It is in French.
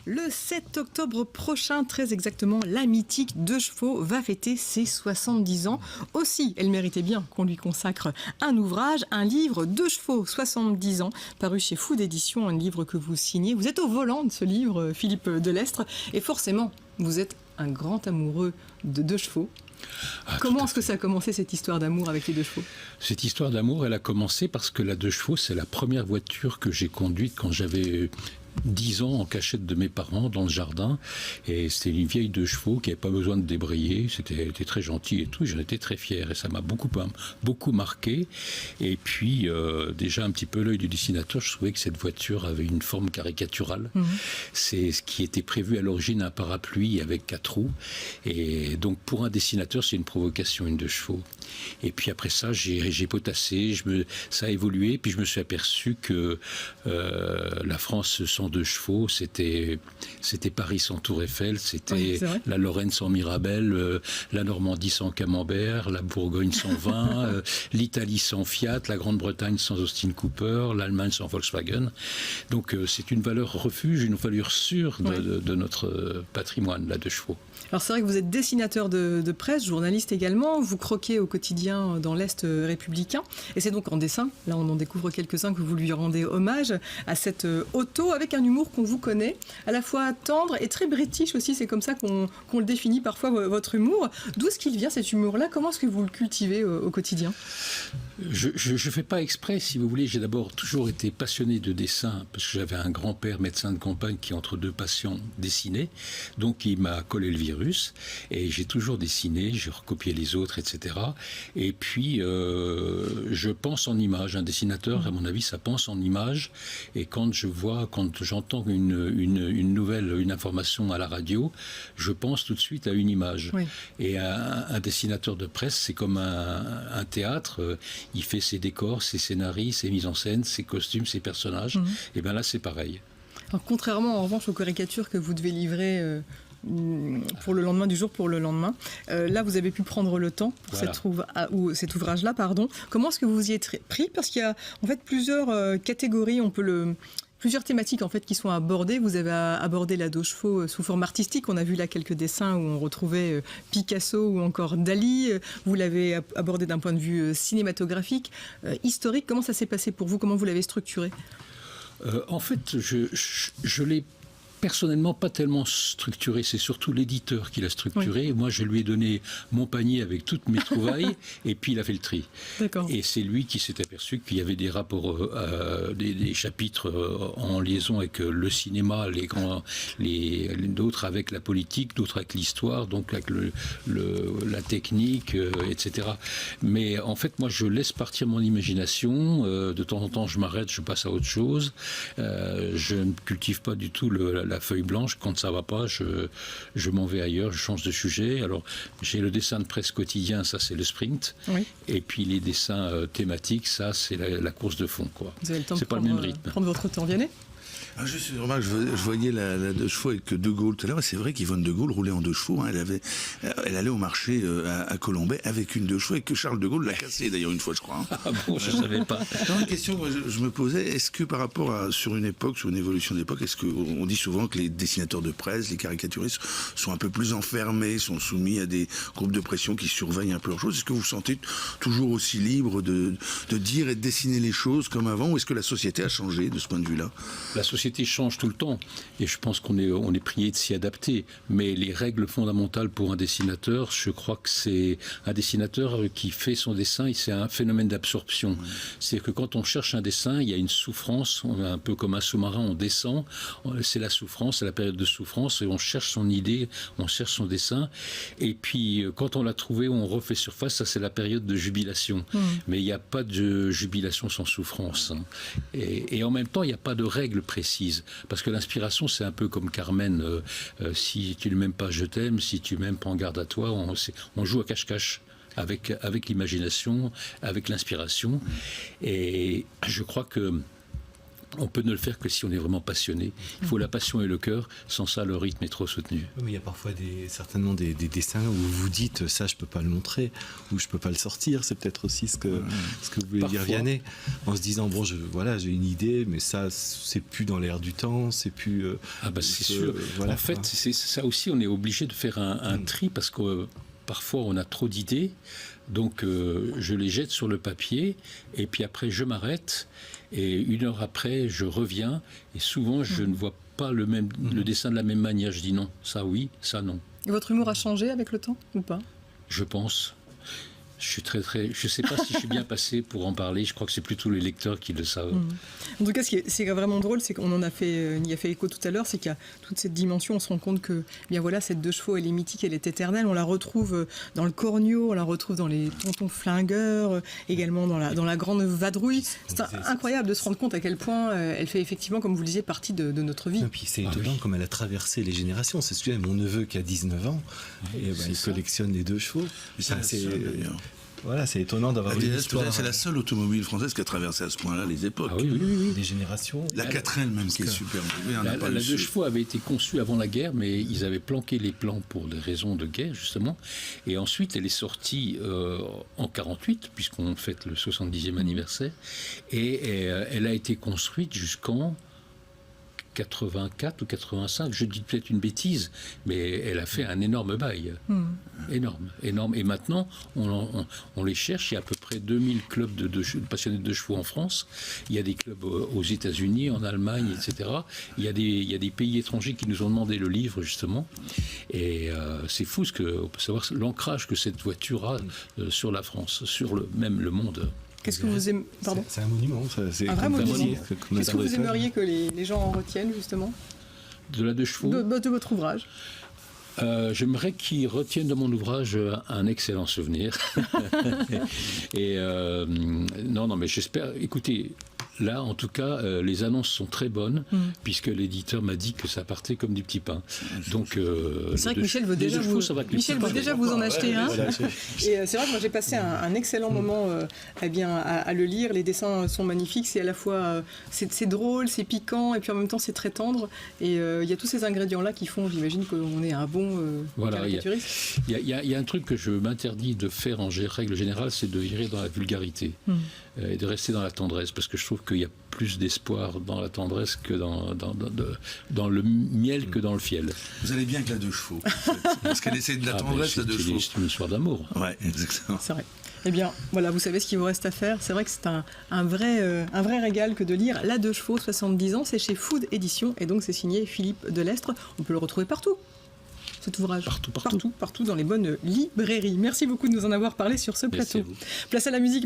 Le 7 octobre prochain, très exactement, la mythique Deux Chevaux va fêter ses 70 ans. Aussi, elle méritait bien qu'on lui consacre un ouvrage, un livre, Deux Chevaux, 70 ans, paru chez Fou d'édition, un livre que vous signez. Vous êtes au volant de ce livre, Philippe Delestre, et forcément, vous êtes un grand amoureux de Deux Chevaux. Comment est-ce que ça a commencé, cette histoire d'amour avec les Deux Chevaux ? Cette histoire d'amour, elle a commencé parce que la Deux Chevaux, c'est la première voiture que j'ai conduite quand j'avais 10 ans en cachette de mes parents dans le jardin, et c'était une vieille Deux Chevaux qui n'avait pas besoin de débrayer, c'était très gentil et tout, j'en étais très fier et ça m'a beaucoup marqué. Et puis déjà un petit peu l'œil du dessinateur, je trouvais que cette voiture avait une forme caricaturale. C'est ce qui était prévu à l'origine, un parapluie avec 4 roues, et donc pour un dessinateur c'est une provocation, une Deux Chevaux. Et puis après ça j'ai potassé, ça a évolué, puis je me suis aperçu que la France sans Deux Chevaux, c'était Paris sans Tour Eiffel, c'était la Lorraine sans Mirabel, la Normandie sans Camembert, la Bourgogne sans vin, l'Italie sans Fiat, la Grande-Bretagne sans Austin Cooper, l'Allemagne sans Volkswagen. Donc c'est une valeur refuge, une valeur sûre de notre patrimoine, la Deux Chevaux. Alors c'est vrai que vous êtes dessinateur de presse, journaliste également, vous croquez au quotidien dans l'Est républicain, et c'est donc en dessin, là on en découvre quelques-uns, que vous lui rendez hommage à cette auto, avec un humour qu'on vous connaît, à la fois tendre et très british aussi, c'est comme ça qu'on le définit parfois, votre humour. D'où est-ce qu'il vient, cet humour-là ? Comment est-ce que vous le cultivez au quotidien ? Je fais pas exprès, si vous voulez. J'ai d'abord toujours été passionné de dessin, parce que j'avais un grand-père médecin de campagne qui, entre deux patients, dessinait. Donc il m'a collé le virus, et j'ai toujours dessiné, j'ai recopié les autres, etc. Et puis je pense en images. Un dessinateur, à mon avis, ça pense en images. Et quand j'entends une nouvelle, une information à la radio, je pense tout de suite à une image. Oui. Et un dessinateur de presse, c'est comme un théâtre. Il fait ses décors, ses scénarios, ses mises en scène, ses costumes, ses personnages. Et bien là, c'est pareil. Alors, contrairement en revanche aux caricatures que vous devez livrer pour le lendemain du jour pour le lendemain, là vous avez pu prendre le temps pour cet ouvrage-là, pardon. Comment est-ce que vous y êtes pris ? Parce qu'il y a en fait plusieurs catégories, plusieurs thématiques en fait qui sont abordées. Vous avez abordé la Deux Chevaux sous forme artistique. On a vu là quelques dessins où on retrouvait Picasso ou encore Dali. Vous l'avez abordé d'un point de vue cinématographique, historique. Comment ça s'est passé pour vous ? Comment vous l'avez structuré ? En fait, je l'ai personnellement pas tellement structuré, c'est surtout l'éditeur qui l'a structuré. Oui. Moi, je lui ai donné mon panier avec toutes mes trouvailles et puis il a fait le tri. D'accord. Et c'est lui qui s'est aperçu qu'il y avait des rapports, des chapitres en liaison avec le cinéma, d'autres avec la politique, d'autres avec l'histoire, donc avec la technique, etc. Mais en fait, moi, je laisse partir mon imagination. De temps en temps, je m'arrête, je passe à autre chose. Je ne cultive pas du tout la feuille blanche. Quand ça va pas, je m'en vais ailleurs, je change de sujet. Alors, j'ai le dessin de presse quotidien, ça c'est le sprint. Oui. Et puis les dessins thématiques, ça c'est la course de fond, quoi. Vous avez le temps c'est de pas le même rythme. Prendre votre temps, Vianney ? Juste une remarque, je voyais la Deux Chevaux avec De Gaulle tout à l'heure, et c'est vrai qu'Yvonne De Gaulle roulait en Deux Chevaux, hein, elle allait au marché à Colombey avec une Deux Chevaux, et que Charles De Gaulle l'a cassée d'ailleurs une fois, je crois. Hein. Ah bon, je savais pas. Alors, une question que je me posais, est-ce que par rapport sur une évolution d'époque, est-ce qu'on dit souvent que les dessinateurs de presse, les caricaturistes sont un peu plus enfermés, sont soumis à des groupes de pression qui surveillent un peu leurs choses? Est-ce que vous vous sentez toujours aussi libre de dire et de dessiner les choses comme avant, ou est-ce que la société a changé de ce point de vue-là? La société change tout le temps et je pense qu'on est prié de s'y adapter, mais les règles fondamentales pour un dessinateur, je crois que c'est un dessinateur qui fait son dessin, c'est un phénomène d'absorption. C'est-à-dire que quand on cherche un dessin, il y a une souffrance, on est un peu comme un sous-marin, on descend, c'est la souffrance, c'est la période de souffrance, et on cherche son idée, on cherche son dessin, et puis quand on l'a trouvé, on refait surface, ça c'est la période de jubilation. Mais il n'y a pas de jubilation sans souffrance, hein. Et en même temps, il n'y a pas de règles précises. Parce que l'inspiration, c'est un peu comme Carmen. Si tu ne m'aimes pas, je t'aime. Si tu m'aimes, prends garde à toi. On joue à cache-cache avec l'imagination, avec l'inspiration. Et je crois que on peut ne le faire que si on est vraiment passionné. Il faut la passion et le cœur. Sans ça, le rythme est trop soutenu. Mais il y a parfois certainement des dessins où vous dites ça, je peux pas le montrer, ou je peux pas le sortir. C'est peut-être aussi ce que vous voulez dire, Vianney, en se disant bon, j'ai une idée, mais ça, c'est plus dans l'air du temps, c'est plus. C'est sûr. En fait, c'est ça aussi. On est obligé de faire un tri parce que parfois on a trop d'idées. Donc je les jette sur le papier et puis après je m'arrête et 1 heure après je reviens et souvent je ne vois pas le dessin de la même manière. Je dis non, ça oui, ça non. Et votre humour a changé avec le temps ou pas? Je pense. Je suis je sais pas si je suis bien passé pour en parler. Je crois que c'est plutôt les lecteurs qui le savent. En tout cas, c'est vraiment drôle, c'est qu'on y a fait écho tout à l'heure, c'est qu'il y a toute cette dimension. On se rend compte que, bien voilà, cette 2 chevaux, elle est mythique, elle est éternelle. On la retrouve dans le Cornio, on la retrouve dans les Tontons Flingueurs, également dans la Grande Vadrouille. C'est incroyable de se rendre compte à quel point elle fait effectivement, comme vous le disiez, partie de notre vie. Et puis c'est étonnant comme elle a traversé les générations. C'est celui de mon neveu qui a 19 ans et il collectionne les 2 chevaux. Voilà, c'est étonnant d'avoir une histoire. C'est la seule automobile française qui a traversé à ce point-là les époques. Ah oui. Des générations. La 4L même qui est superbe. La 2 chevaux avait été conçue avant la guerre, mais ils avaient planqué les plans pour des raisons de guerre, justement. Et ensuite, elle est sortie en 48, puisqu'on fête le 70e anniversaire. Et elle a été construite jusqu'en 84 ou 85, je dis peut-être une bêtise, mais elle a fait un énorme bail. Énorme. Et maintenant, on les cherche. Il y a à peu près 2000 clubs de passionnés de chevaux en France. Il y a des clubs aux États-Unis, en Allemagne, etc. Il y a des pays étrangers qui nous ont demandé le livre, justement. Et c'est fou on peut savoir l'ancrage que cette voiture a sur la France, sur même le monde. Qu'est-ce que vous aimez? Pardon. C'est un monument, c'est un vrai monument. Qu'est-ce que vous aimeriez que les gens en retiennent, justement? De la 2 chevaux de votre ouvrage. J'aimerais qu'ils retiennent de mon ouvrage un excellent souvenir. Et non, mais j'espère. Écoutez, là, en tout cas, les annonces sont très bonnes, puisque l'éditeur m'a dit que ça partait comme du petit pain. Donc, c'est vrai que Michel veut déjà vous en acheter un. Et c'est vrai que moi j'ai passé un excellent moment à le lire. Les dessins sont magnifiques. C'est à la fois c'est drôle, c'est piquant, et puis en même temps c'est très tendre. Et il y a tous ces ingrédients-là qui font, j'imagine, qu'on est un bon caricaturiste. Il y a un truc que je m'interdis de faire en règle générale, c'est de virer dans la vulgarité et de rester dans la tendresse, parce que je trouve qu'il y a plus d'espoir dans la tendresse que dans le miel que dans le fiel. Vous allez bien avec la 2 chevaux, parce qu'elle essaie de la tendresse, la 2 chevaux. C'est une histoire d'amour. Ouais, exactement. C'est vrai. Eh bien, voilà, vous savez ce qu'il vous reste à faire. C'est vrai que c'est un vrai régal que de lire La 2 chevaux, 70 ans. C'est chez Food Édition, et donc c'est signé Philippe Delestre. On peut le retrouver partout, cet ouvrage. Partout dans les bonnes librairies. Merci beaucoup de nous en avoir parlé sur ce plateau. Place à la musique.